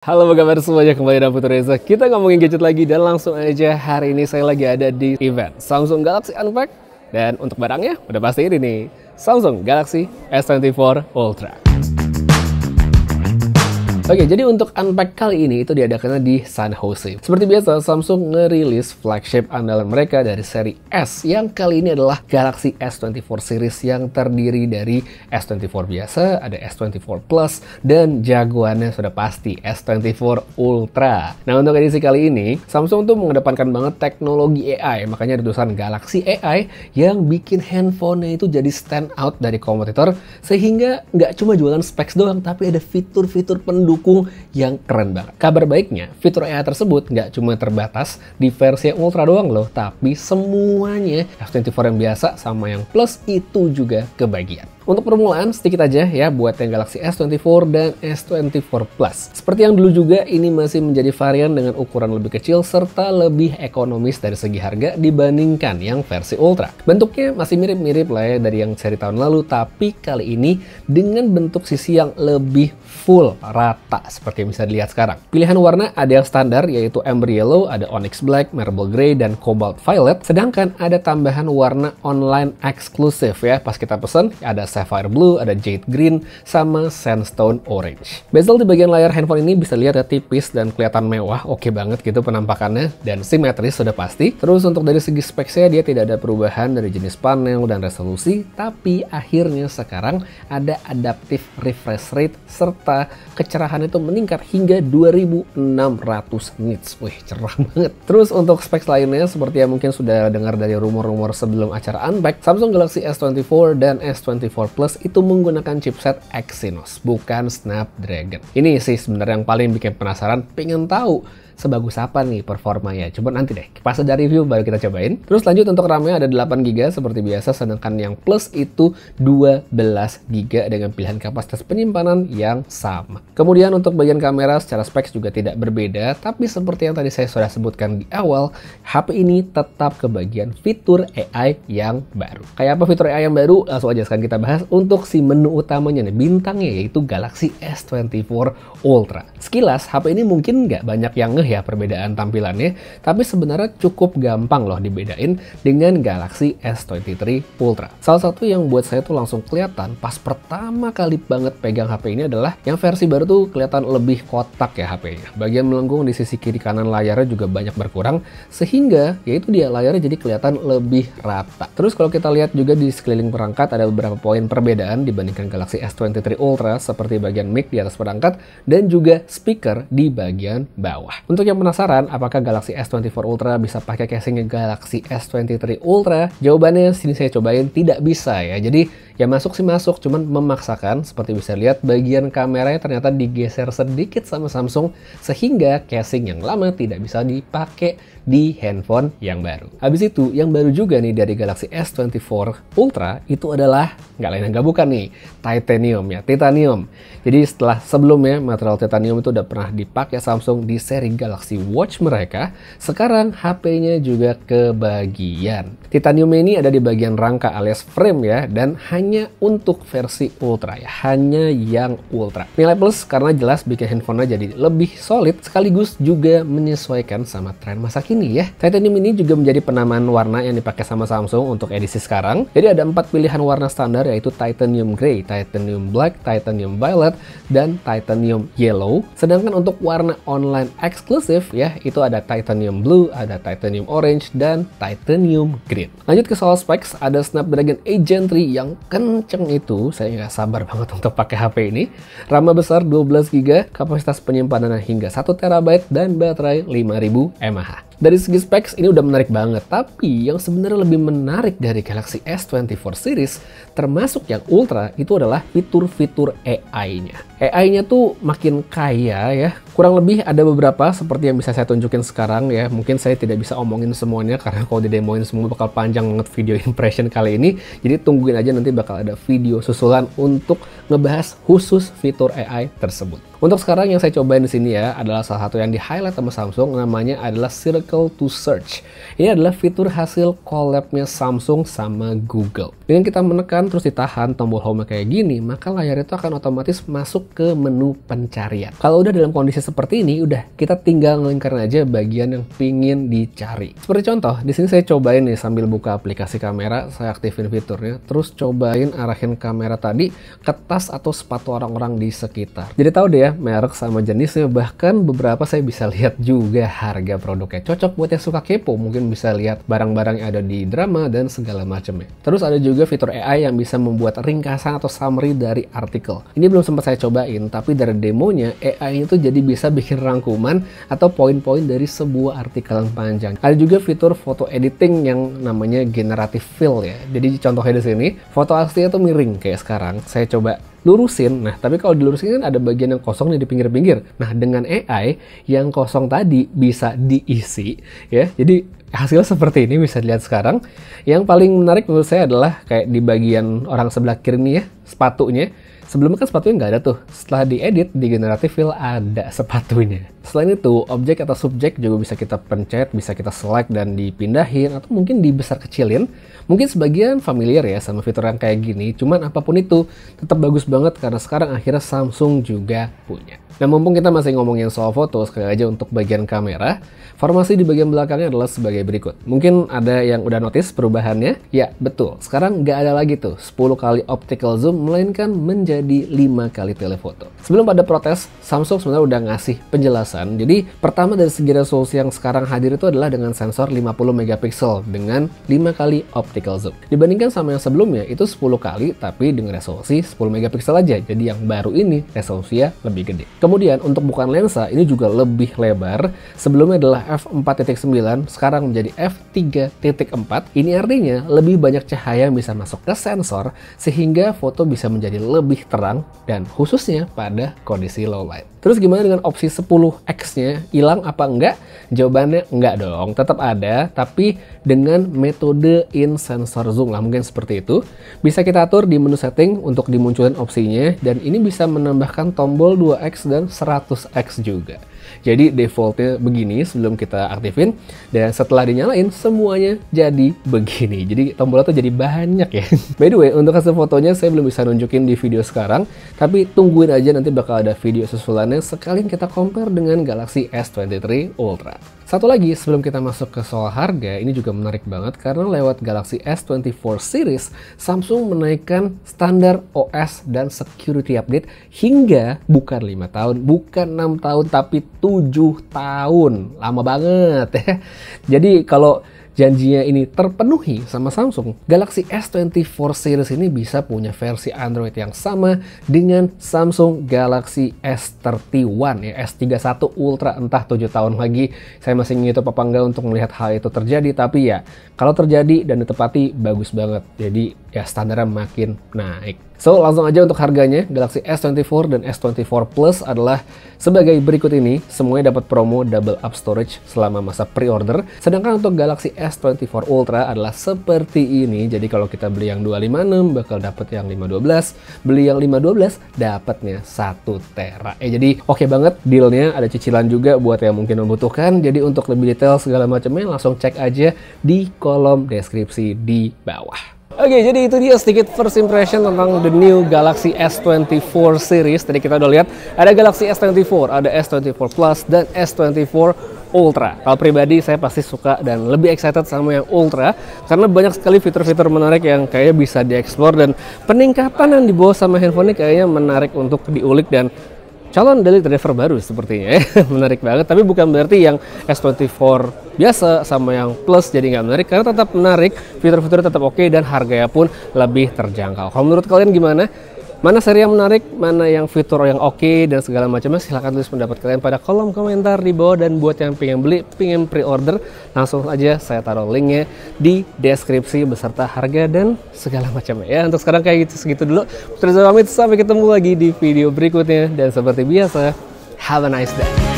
Halo, apa kabar semuanya, kembali dengan Putu Reza. Kita ngomongin gadget lagi dan langsung aja hari ini saya lagi ada di event Samsung Galaxy Unpacked. Dan untuk barangnya udah pasti ini nih, Samsung Galaxy S24 Ultra. Oke, jadi untuk Unpacked kali ini itu diadakannya di San Jose. Seperti biasa, Samsung ngerilis flagship andalan mereka dari seri S, yang kali ini adalah Galaxy S24 series yang terdiri dari S24 biasa, ada S24 Plus, dan jagoannya sudah pasti S24 Ultra. Nah, untuk edisi kali ini, Samsung tuh mengedepankan banget teknologi AI, makanya ada tulisan Galaxy AI yang bikin handphonenya itu jadi stand out dari kompetitor, sehingga nggak cuma jualan specs doang, tapi ada fitur-fitur pendukung yang keren banget. Kabar baiknya, fitur AI tersebut nggak cuma terbatas di versi yang Ultra doang loh, tapi semuanya S24 yang biasa sama yang Plus itu juga kebagian. Untuk permulaan, sedikit aja ya buat yang Galaxy S24 dan S24 Plus. Seperti yang dulu juga, ini masih menjadi varian dengan ukuran lebih kecil serta lebih ekonomis dari segi harga dibandingkan yang versi Ultra. Bentuknya masih mirip-mirip lah ya dari yang seri tahun lalu, tapi kali ini dengan bentuk sisi yang lebih full rata seperti yang bisa dilihat sekarang. Pilihan warna ada yang standar yaitu Amber Yellow, ada Onyx Black, Marble Grey, dan Cobalt Violet. Sedangkan ada tambahan warna online eksklusif ya. Pas kita pesan ada Sapphire Blue, ada Jade Green, sama Sandstone Orange. Bezel di bagian layar handphone ini bisa lihat ya, tipis dan kelihatan mewah, oke banget gitu penampakannya, dan simetris sudah pasti. Terus untuk dari segi speksnya dia tidak ada perubahan dari jenis panel dan resolusi, tapi akhirnya sekarang ada adaptive refresh rate serta kecerahan itu meningkat hingga 2600 nits. Wih, cerah banget. Terus untuk speks lainnya seperti yang mungkin sudah dengar dari rumor-rumor sebelum acara Unpacked, Samsung Galaxy S24 dan S24 Plus itu menggunakan chipset Exynos, bukan Snapdragon. Ini sih sebenarnya yang paling bikin penasaran, pengen tahu sebagus apa nih performanya. Coba nanti deh, pas ada review baru kita cobain. Terus lanjut untuk RAM-nya ada 8GB seperti biasa, sedangkan yang Plus itu 12GB dengan pilihan kapasitas penyimpanan yang sama. Kemudian untuk bagian kamera secara specs juga tidak berbeda, tapi seperti yang tadi saya sudah sebutkan di awal, HP ini tetap kebagian fitur AI yang baru. Kayak apa fitur AI yang baru? Langsung aja sekarang kita bahas untuk si menu utamanya nih, bintangnya yaitu Galaxy S24 Ultra. Sekilas HP ini mungkin nggak banyak yang ngeh ya perbedaan tampilannya, tapi sebenarnya cukup gampang loh dibedain dengan Galaxy S23 Ultra. Salah satu yang buat saya tuh langsung kelihatan pas pertama kali banget pegang HP ini adalah yang versi baru tuh kelihatan lebih kotak ya HP-nya. Bagian melengkung di sisi kiri kanan layarnya juga banyak berkurang, sehingga yaitu dia layarnya jadi kelihatan lebih rata. Terus kalau kita lihat juga di sekeliling perangkat ada beberapa poin perbedaan dibandingkan Galaxy S23 Ultra, seperti bagian mic di atas perangkat dan juga speaker di bagian bawah. Untuk yang penasaran apakah Galaxy S24 Ultra bisa pakai casingnya Galaxy S23 Ultra? Jawabannya sini saya cobain tidak bisa ya. Jadi ya masuk sih masuk, cuman memaksakan. Seperti bisa lihat bagian kameranya ternyata digeser sedikit sama Samsung sehingga casing yang lama tidak bisa dipakai di handphone yang baru. Habis itu yang baru juga nih dari Galaxy S24 Ultra itu adalah nggak lain nggak bukan nih titanium ya, titanium. Jadi setelah sebelumnya material titanium itu udah pernah dipakai Samsung di seri Galaxy Watch mereka, sekarang HP-nya juga kebagian. Titanium ini ada di bagian rangka alias frame ya, dan hanya untuk versi Ultra ya, hanya yang Ultra. Nilai plus karena jelas bikin handphonenya jadi lebih solid sekaligus juga menyesuaikan sama tren masa kini ya. Titanium ini juga menjadi penamaan warna yang dipakai sama Samsung untuk edisi sekarang. Jadi ada 4 pilihan warna standar yaitu Titanium Grey, Titanium Black, Titanium Violet, dan Titanium Yellow. Sedangkan untuk warna online eksklusif ya, itu ada Titanium Blue, ada Titanium Orange, dan Titanium Green. Lanjut ke soal specs, ada Snapdragon 8 Gen 3 yang kenceng itu, saya nggak sabar banget untuk pakai HP ini. RAM besar 12GB, kapasitas penyimpanan hingga 1TB, dan baterai 5000 mAh. Dari segi specs ini udah menarik banget, tapi yang sebenarnya lebih menarik dari Galaxy S24 series termasuk yang Ultra itu adalah fitur-fitur AI-nya. AI-nya tuh makin kaya ya. Kurang lebih ada beberapa seperti yang bisa saya tunjukin sekarang ya. Mungkin saya tidak bisa omongin semuanya karena kalau didemoin semua bakal panjang banget video impression kali ini. Jadi tungguin aja, nanti bakal ada video susulan untuk ngebahas khusus fitur AI tersebut. Untuk sekarang yang saya cobain di sini ya adalah salah satu yang di highlight sama Samsung, namanya adalah Circle to Search. Ini adalah fitur hasil collab-nya Samsung sama Google. Dengan kita menekan terus ditahan tombol home kayak gini, maka layar itu akan otomatis masuk ke menu pencarian. Kalau udah dalam kondisi seperti ini, udah kita tinggal ngelingkarin aja bagian yang pingin dicari. Seperti contoh, di sini saya cobain nih sambil buka aplikasi kamera, saya aktifin fiturnya, terus cobain arahin kamera tadi ke tas atau sepatu orang-orang di sekitar. Jadi tahu deh ya, merek sama jenisnya, bahkan beberapa saya bisa lihat juga harga produknya. Cocok buat yang suka kepo, mungkin bisa lihat barang-barang yang ada di drama dan segala macamnya. Terus ada juga fitur AI yang bisa membuat ringkasan atau summary dari artikel. Ini belum sempat saya cobain, tapi dari demonya AI itu jadi bisa bikin rangkuman atau poin-poin dari sebuah artikel yang panjang. Ada juga fitur foto editing yang namanya generative fill ya. Jadi contohnya di sini, foto aslinya tuh miring kayak sekarang. Saya coba lurusin, nah tapi kalau dilurusin kan ada bagian yang kosong nih di pinggir-pinggir. Nah dengan AI yang kosong tadi bisa diisi ya, jadi hasilnya seperti ini bisa dilihat sekarang. Yang paling menarik menurut saya adalah kayak di bagian orang sebelah kiri nih ya, sepatunya. Sebelumnya kan sepatunya nggak ada tuh, setelah diedit di generative fill ada sepatunya. Selain itu, objek atau subjek juga bisa kita pencet, bisa kita select dan dipindahin, atau mungkin dibesar kecilin. Mungkin sebagian familiar ya sama fitur yang kayak gini, cuman apapun itu tetap bagus banget karena sekarang akhirnya Samsung juga punya. Nah mumpung kita masih ngomongin soal foto, sekali aja untuk bagian kamera, formasi di bagian belakangnya adalah sebagai berikut. Mungkin ada yang udah notice perubahannya? Ya betul, sekarang nggak ada lagi tuh 10 kali optical zoom, melainkan menjadi 5 kali telefoto. Sebelum pada protes, Samsung sebenarnya udah ngasih penjelasan. Jadi pertama dari segi resolusi yang sekarang hadir itu adalah dengan sensor 50 megapiksel dengan 5 kali optical zoom. Dibandingkan sama yang sebelumnya itu 10 kali tapi dengan resolusi 10 megapiksel aja. Jadi yang baru ini resolusinya lebih gede. Kemudian untuk bukaan lensa ini juga lebih lebar. Sebelumnya adalah f4.9, sekarang menjadi f3.4. Ini artinya lebih banyak cahaya yang bisa masuk ke sensor sehingga foto bisa menjadi lebih terang dan khususnya pada kondisi low light. Terus gimana dengan opsi 10x-nya? Hilang apa enggak? Jawabannya enggak dong, tetap ada, tapi dengan metode in sensor zoom lah, mungkin seperti itu. Bisa kita atur di menu setting untuk dimunculkan opsinya, dan ini bisa menambahkan tombol 2x dan 100x juga. Jadi defaultnya begini sebelum kita aktifin, dan setelah dinyalain semuanya jadi begini. Jadi tombolnya tuh jadi banyak ya. By the way, untuk hasil fotonya saya belum bisa nunjukin di video sekarang, tapi tungguin aja, nanti bakal ada video susulannya sekalian kita compare dengan Galaxy S23 Ultra. Satu lagi sebelum kita masuk ke soal harga, ini juga menarik banget karena lewat Galaxy S24 series, Samsung menaikkan standar OS dan security update hingga bukan 5 tahun, bukan 6 tahun, tapi 7 tahun. Lama banget ya. Jadi kalau janjinya ini terpenuhi sama Samsung, Galaxy S24 series ini bisa punya versi Android yang sama dengan Samsung Galaxy S31 ya, S31 Ultra. Entah 7 tahun lagi saya masih ngitung apa enggak untuk melihat hal itu terjadi, tapi ya kalau terjadi dan ditepati bagus banget. Jadi ya standarnya makin naik. So, langsung aja untuk harganya, Galaxy S24 dan S24 Plus adalah sebagai berikut ini. Semuanya dapat promo double up storage selama masa pre-order. Sedangkan untuk Galaxy S24 Ultra adalah seperti ini. Jadi kalau kita beli yang 256 bakal dapat yang 512. Beli yang 512 dapatnya 1 tera. Jadi oke banget dealnya, ada cicilan juga buat yang mungkin membutuhkan. Jadi untuk lebih detail segala macamnya langsung cek aja di kolom deskripsi di bawah. Oke, jadi itu dia sedikit first impression tentang the new Galaxy S24 series. Tadi kita udah lihat ada Galaxy S24, ada S24 Plus, dan S24 Ultra. Kalau pribadi saya pasti suka dan lebih excited sama yang Ultra karena banyak sekali fitur-fitur menarik yang kayaknya bisa dieksplor, dan peningkatan yang dibawa sama handphone ini kayaknya menarik untuk diulik dan calon daily driver baru sepertinya ya. Menarik banget, tapi bukan berarti yang S24 biasa sama yang Plus jadi nggak menarik, karena tetap menarik, fitur-fiturnya tetap oke, dan harganya pun lebih terjangkau. Kalau menurut kalian gimana? Mana seri yang menarik, mana yang fitur yang oke, dan segala macamnya? Silahkan tulis pendapat kalian pada kolom komentar di bawah, dan buat yang pengen beli, pengen pre-order, langsung aja saya taruh linknya di deskripsi beserta harga dan segala macamnya ya. Untuk sekarang kayak gitu, segitu dulu. Terus pamit, sampai ketemu lagi di video berikutnya, dan seperti biasa, have a nice day.